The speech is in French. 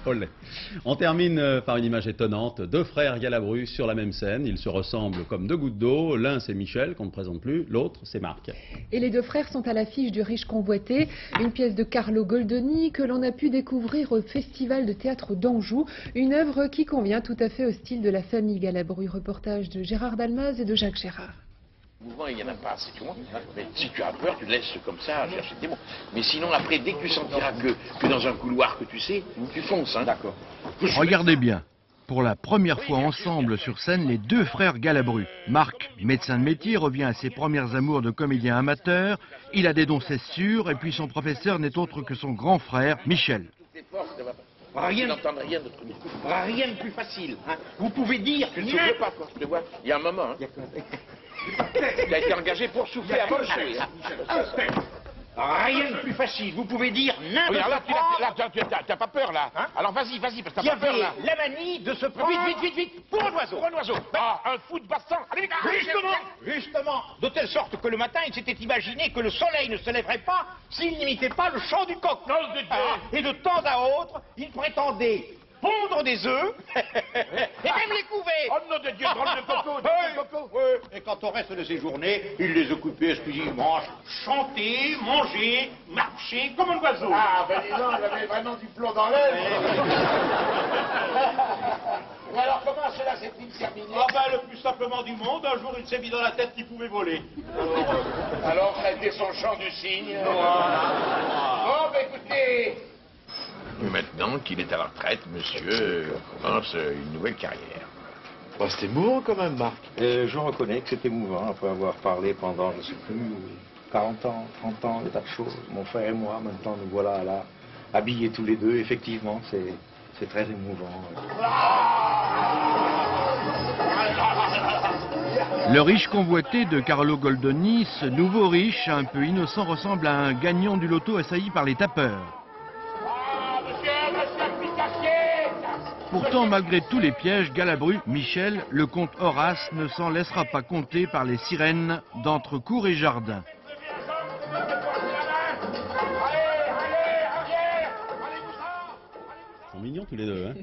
Olé. On termine par une image étonnante. Deux frères Galabru sur la même scène. Ils se ressemblent comme deux gouttes d'eau. L'un c'est Michel, qu'on ne présente plus. L'autre c'est Marc. Et les deux frères sont à l'affiche du Riche Convoité, une pièce de Carlo Goldoni que l'on a pu découvrir au Festival de théâtre d'Anjou. Une œuvre qui convient tout à fait au style de la famille Galabru. Reportage de Gérard Dalmaz et de Jacques Gérard. Mouvement, il n'y en a pas, c'est tout. Mais si tu as peur, tu te laisses comme ça chercher tes mots. Mais sinon, après, dès que tu sentiras que dans un couloir que tu sais, tu fonces. Hein. D'accord. Regardez bien. Pour la première fois ensemble sur scène, les deux frères Galabru. Marc, médecin de métier, revient à ses premières amours de comédien amateur. Il a des dons, c'est sûr, et puis son professeur n'est autre que son grand frère, Michel. Rien de plus facile. Hein. Vous pouvez dire que tu ne souffles pas, quoi. Tu vois, il y a un moment. Hein. Il a été engagé pour souffler avant de tuer. Rien de plus facile. Vous pouvez dire n'importe quoi. Là, t'as pas peur, là. Hein? Alors vas-y, parce que t'as pas peur, là. La manie de se prendre... Vite, pour un oiseau. Ah, un fou de baston. Allez, vite. Justement, de telle sorte que le matin, il s'était imaginé que le soleil ne se lèverait pas s'il n'imitait pas le chant du coq. Et de temps à autre, il prétendait pondre des œufs et même les couver. Oh nom de Dieu, drôle de coco. Et quant au reste de ses journées, il les occupait exclusivement à chanter, manger, marcher comme un oiseau. Ah, ben dis donc, il avait vraiment du plomb dans l'œil. Et alors comment cela s'est-il terminé? Ah ben le plus simplement du monde, un jour il s'est mis dans la tête qu'il pouvait voler. Alors ça a été son chant du cygne. Bon, ben écoutez... Maintenant qu'il est à la retraite, monsieur commence une nouvelle carrière. Bon, c'était émouvant quand même, Marc. Je reconnais que c'était émouvant, après avoir parlé pendant, je ne sais plus, 40 ans, 30 ans, des tas de choses. Mon frère et moi, maintenant, nous voilà là, habillés tous les deux. Effectivement, c'est très émouvant. Le Riche Convoité de Carlo Goldoni, ce nouveau riche, un peu innocent, ressemble à un gagnant du loto assailli par les tapeurs. Pourtant, malgré tous les pièges, Galabru, Michel, le comte Horace ne s'en laissera pas compter par les sirènes d'entre cour et jardin. Ils sont mignons tous les deux, hein.